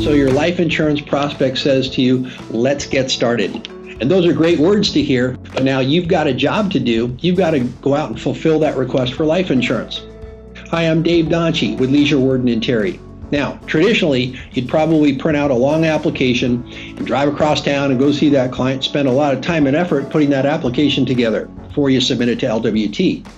So your life insurance prospect says to you, let's get started. And those are great words to hear, but now you've got a job to do. You've got to go out and fulfill that request for life insurance. Hi, I'm Dave Donchie with Leisure, Worden and Terry. Now, traditionally, you'd probably print out a long application and drive across town and go see that client, spend a lot of time and effort putting that application together before you submit it to LWT.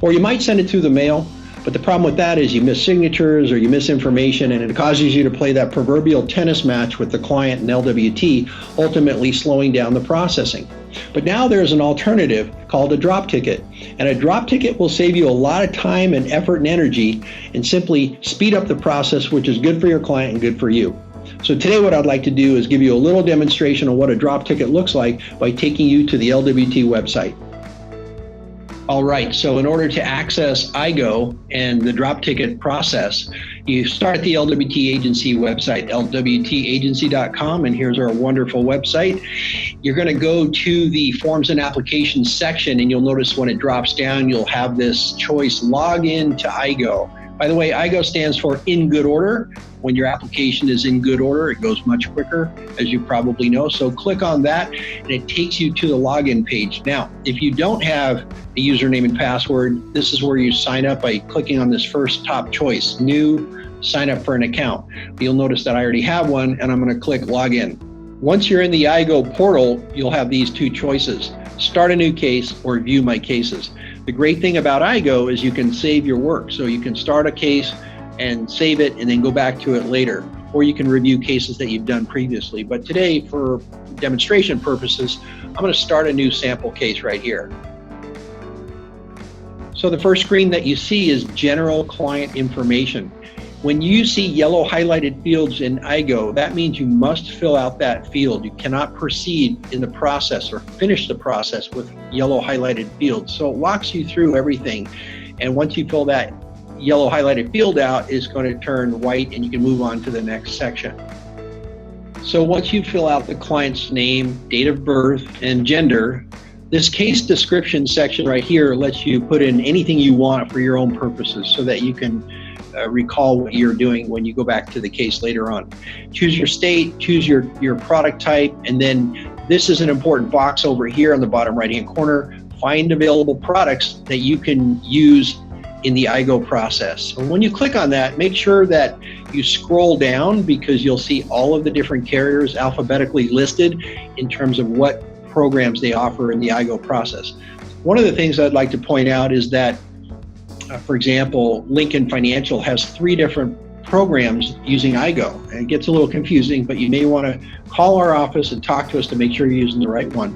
Or you might send it through the mail, but the problem with that is you miss signatures or you miss information, and it causes you to play that proverbial tennis match with the client and LWT, ultimately slowing down the processing. But now there's an alternative called a drop ticket, and a drop ticket will save you a lot of time and effort and energy and simply speed up the process, which is good for your client and good for you. So today what I'd like to do is give you a little demonstration of what a drop ticket looks like by taking you to the LWT website. All right, so in order to access AYGO and the drop ticket process, you start at the LWT agency website, lwtagency.com, and here's our wonderful website. You're going to go to the forms and applications section, and you'll notice when it drops down, you'll have this choice, log in to AYGO. By the way, AYGO stands for in good order. When your application is in good order, it goes much quicker, as you probably know. So click on that, and it takes you to the login page. Now, if you don't have a username and password, this is where you sign up by clicking on this first top choice, new, sign up for an account. You'll notice that I already have one, and I'm going to click login. Once you're in the AYGO portal, you'll have these two choices, start a new case or view my cases. The great thing about AYGO is you can save your work. So you can start a case and save it and then go back to it later, or you can review cases that you've done previously. But today, for demonstration purposes, I'm going to start a new sample case right here. So the first screen that you see is general client information. When you see yellow highlighted fields in AYGO, that means you must fill out that field. You cannot proceed in the process or finish the process with yellow highlighted fields. So it walks you through everything. And once you fill that yellow highlighted field out, it's going to turn white and you can move on to the next section. So once you fill out the client's name, date of birth, and gender, this case description section right here lets you put in anything you want for your own purposes so that you can recall what you're doing when you go back to the case later on. Choose your state, choose your product type, and then this is an important box over here on the bottom right-hand corner. Find available products that you can use in the AYGO process. So when you click on that, make sure that you scroll down because you'll see all of the different carriers alphabetically listed in terms of what programs they offer in the AYGO process. One of the things I'd like to point out is that for example, Lincoln Financial has 3 different programs using AYGO. And it gets a little confusing, but you may want to call our office and talk to us to make sure you're using the right one.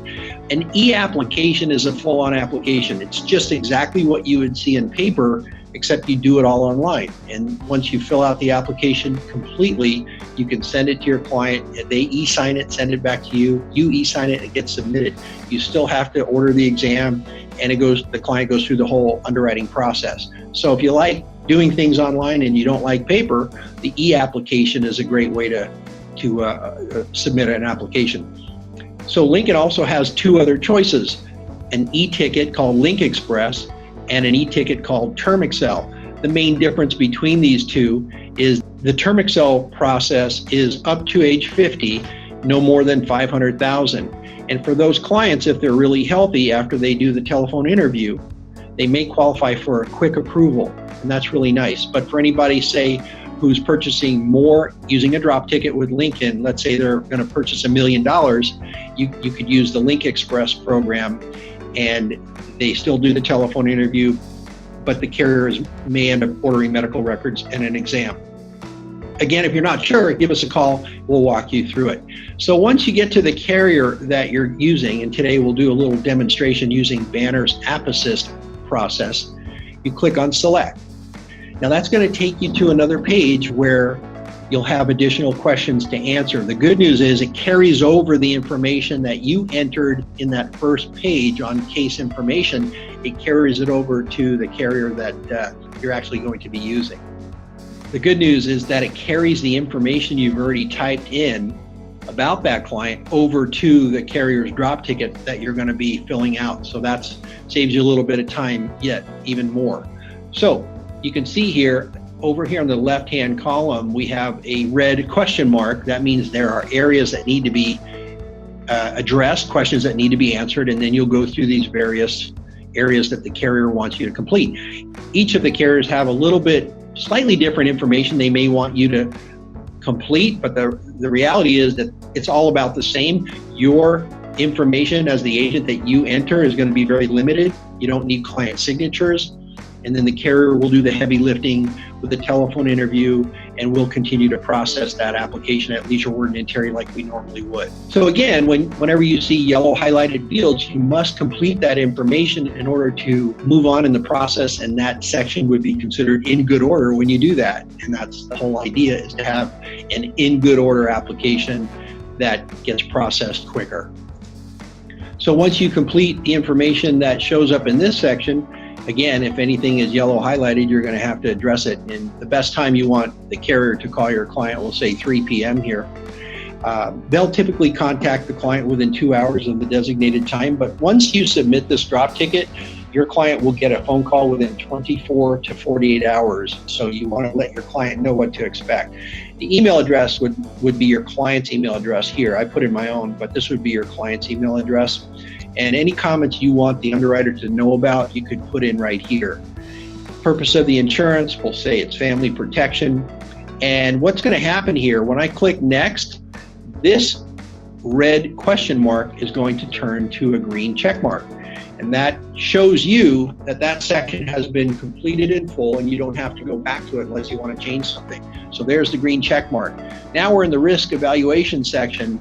An e-application is a full-on application. It's just exactly what you would see in paper, except you do it all online. And once you fill out the application completely, you can send it to your client. They e-sign it, send it back to you. You e-sign it, it gets submitted. You still have to order the exam, and the client goes through the whole underwriting process. So if you like doing things online and you don't like paper, the e-application is a great way to submit an application. So Lincoln also has 2 other choices, an e-ticket called Link Express and an e-ticket called Term Excel. The main difference between these two is the Term Excel process is up to age 50, no more than 500,000. And for those clients, if they're really healthy after they do the telephone interview, they may qualify for a quick approval, and that's really nice. But for anybody, say, who's purchasing more using a drop ticket with Lincoln, let's say they're going to purchase $1 million, you could use the Link Express program, and they still do the telephone interview, but the carriers may end up ordering medical records and an exam. Again, if you're not sure, give us a call. We'll walk you through it. So once you get to the carrier that you're using, and today we'll do a little demonstration using Banner's App Assist process, you click on Select. Now that's going to take you to another page where you'll have additional questions to answer. The good news is it carries over the information that you entered in that first page on case information. It carries it over to the carrier that you're actually going to be using. The good news is that it carries the information you've already typed in about that client over to the carrier's drop ticket that you're going to be filling out. So that saves you a little bit of time, yet even more. So you can see here, over here on the left-hand column, we have a red question mark. That means there are areas that need to be addressed, questions that need to be answered, and then you'll go through these various areas that the carrier wants you to complete. Each of the carriers have a little bit slightly different information they may want you to complete, but the reality is that it's all about the same. Your information as the agent that you enter is going to be very limited. You don't need client signatures, and then the carrier will do the heavy lifting with the telephone interview, and we'll continue to process that application at Leisure, Worden, and Terry like we normally would. So again, whenever you see yellow highlighted fields, you must complete that information in order to move on in the process, and that section would be considered in good order when you do that. And that's the whole idea, is to have an in good order application that gets processed quicker. So once you complete the information that shows up in this section, again, if anything is yellow highlighted, you're going to have to address it. And the best time you want the carrier to call your client, we'll say 3 p.m. here. They'll typically contact the client within 2 hours of the designated time. But once you submit this drop ticket, your client will get a phone call within 24 to 48 hours. So you want to let your client know what to expect. The email address would be your client's email address here. I put in my own, but this would be your client's email address. And any comments you want the underwriter to know about, you could put in right here. Purpose of the insurance, we'll say it's family protection. And what's going to happen here, when I click next, this red question mark is going to turn to a green check mark. And that shows you that that section has been completed in full, and you don't have to go back to it unless you want to change something. So there's the green check mark. Now we're in the risk evaluation section.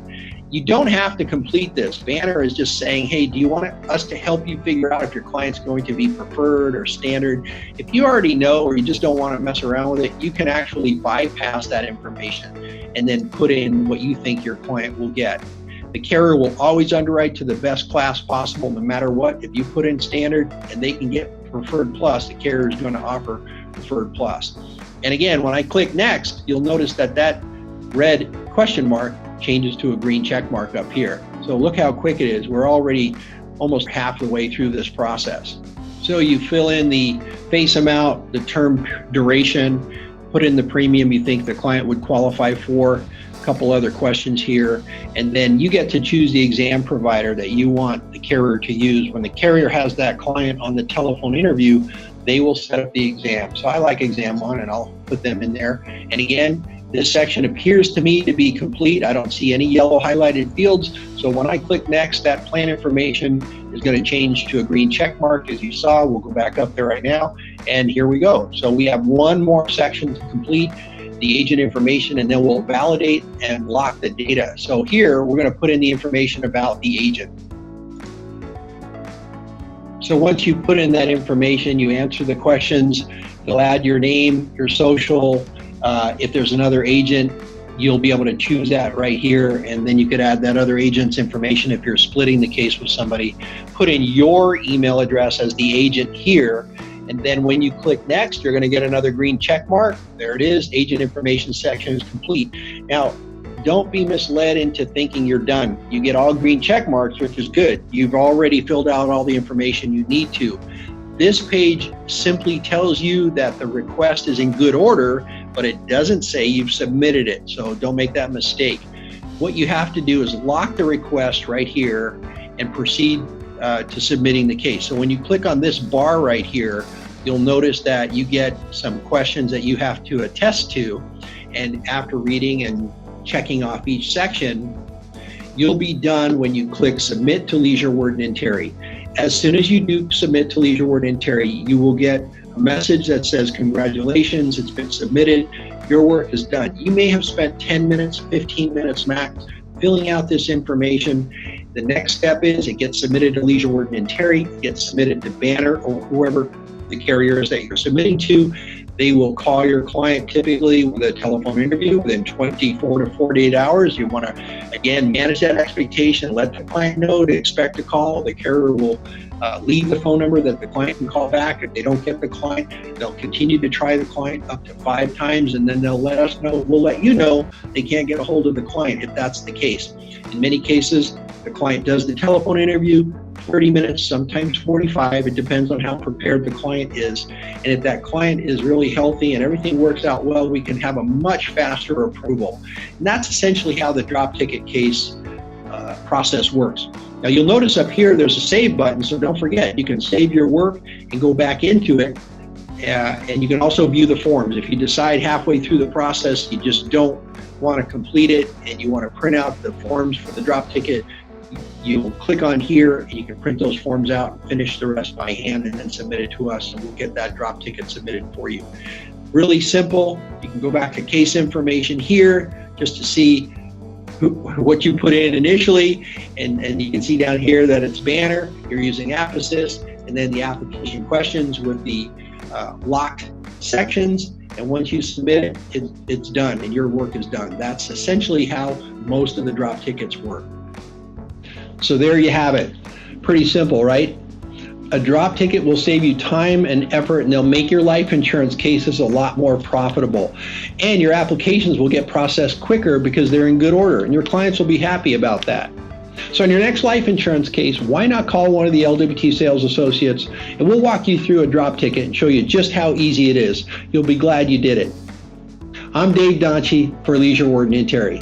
You don't have to complete this. Banner is just saying, hey, do you want us to help you figure out if your client's going to be preferred or standard? If you already know, or you just don't want to mess around with it, you can actually bypass that information and then put in what you think your client will get. The carrier will always underwrite to the best class possible, no matter what. If you put in standard and they can get preferred plus, the carrier is going to offer preferred plus. And again, when I click next, you'll notice that that red question mark changes to a green check mark up here. So look how quick it is. We're already almost half the way through this process. So you fill in the face amount, the term duration, put in the premium you think the client would qualify for, a couple other questions here, and then you get to choose the exam provider that you want the carrier to use. When the carrier has that client on the telephone interview, they will set up the exam. So I like exam 1, and I'll put them in there. And again, this section appears to me to be complete. I don't see any yellow highlighted fields. So when I click next, that plan information is going to change to a green check mark, as you saw. We'll go back up there right now, and here we go. So we have one more section to complete, the agent information, and then we'll validate and lock the data. So here we're going to put in the information about the agent. So once you put in that information, you answer the questions, you'll add your name, your social. If there's another agent, you'll be able to choose that right here, and then you could add that other agent's information if you're splitting the case with somebody. Put in your email address as the agent here, and then when you click next, you're going to get another green check mark. There it is, agent information section is complete. Now, don't be misled into thinking you're done. You get all green check marks, which is good. You've already filled out all the information you need to. This page simply tells you that the request is in good order, but it doesn't say you've submitted it, so don't make that mistake. What you have to do is lock the request right here and proceed to submitting the case. So when you click on this bar right here, you'll notice that you get some questions that you have to attest to, and after reading and checking off each section, you'll be done when you click Submit to Leisure, Worden, and Terry. As soon as you do submit to Leisure, Worden, and Terry, you will get a message that says, congratulations, it's been submitted, your work is done. You may have spent 10 minutes, 15 minutes max filling out this information. The next step is it gets submitted to Leisure, Worden, and Terry, it gets submitted to Banner or whoever the carrier is that you're submitting to. They will call your client typically with a telephone interview within 24 to 48 hours. You want to, again, manage that expectation, let the client know to expect a call. The carrier will leave the phone number that the client can call back. If they don't get the client, they'll continue to try the client up to 5 times, and then they'll let us know. We'll let you know they can't get a hold of the client if that's the case. In many cases, the client does the telephone interview, 30 minutes, sometimes 45. It depends on how prepared the client is. And if that client is really healthy and everything works out well, we can have a much faster approval. And that's essentially how the drop ticket case process works. Now you'll notice up here there's a save button, so don't forget, you can save your work and go back into it. And you can also view the forms. If you decide halfway through the process you just don't want to complete it and you want to print out the forms for the drop ticket, you'll click on here and you can print those forms out and finish the rest by hand and then submit it to us, and we'll get that drop ticket submitted for you. Really simple. You can go back to case information here just to see what you put in initially, and you can see down here that it's Banner. You're using App Assist, and then the application questions with the locked sections, and once you submit it, it's done and your work is done. That's essentially how most of the drop tickets work. So there you have it. Pretty simple, right? A drop ticket will save you time and effort, and they'll make your life insurance cases a lot more profitable. And your applications will get processed quicker because they're in good order, and your clients will be happy about that. So in your next life insurance case, why not call one of the LWT sales associates, and we'll walk you through a drop ticket and show you just how easy it is. You'll be glad you did it. I'm Dave Donchie for Leisure Worden and Terry.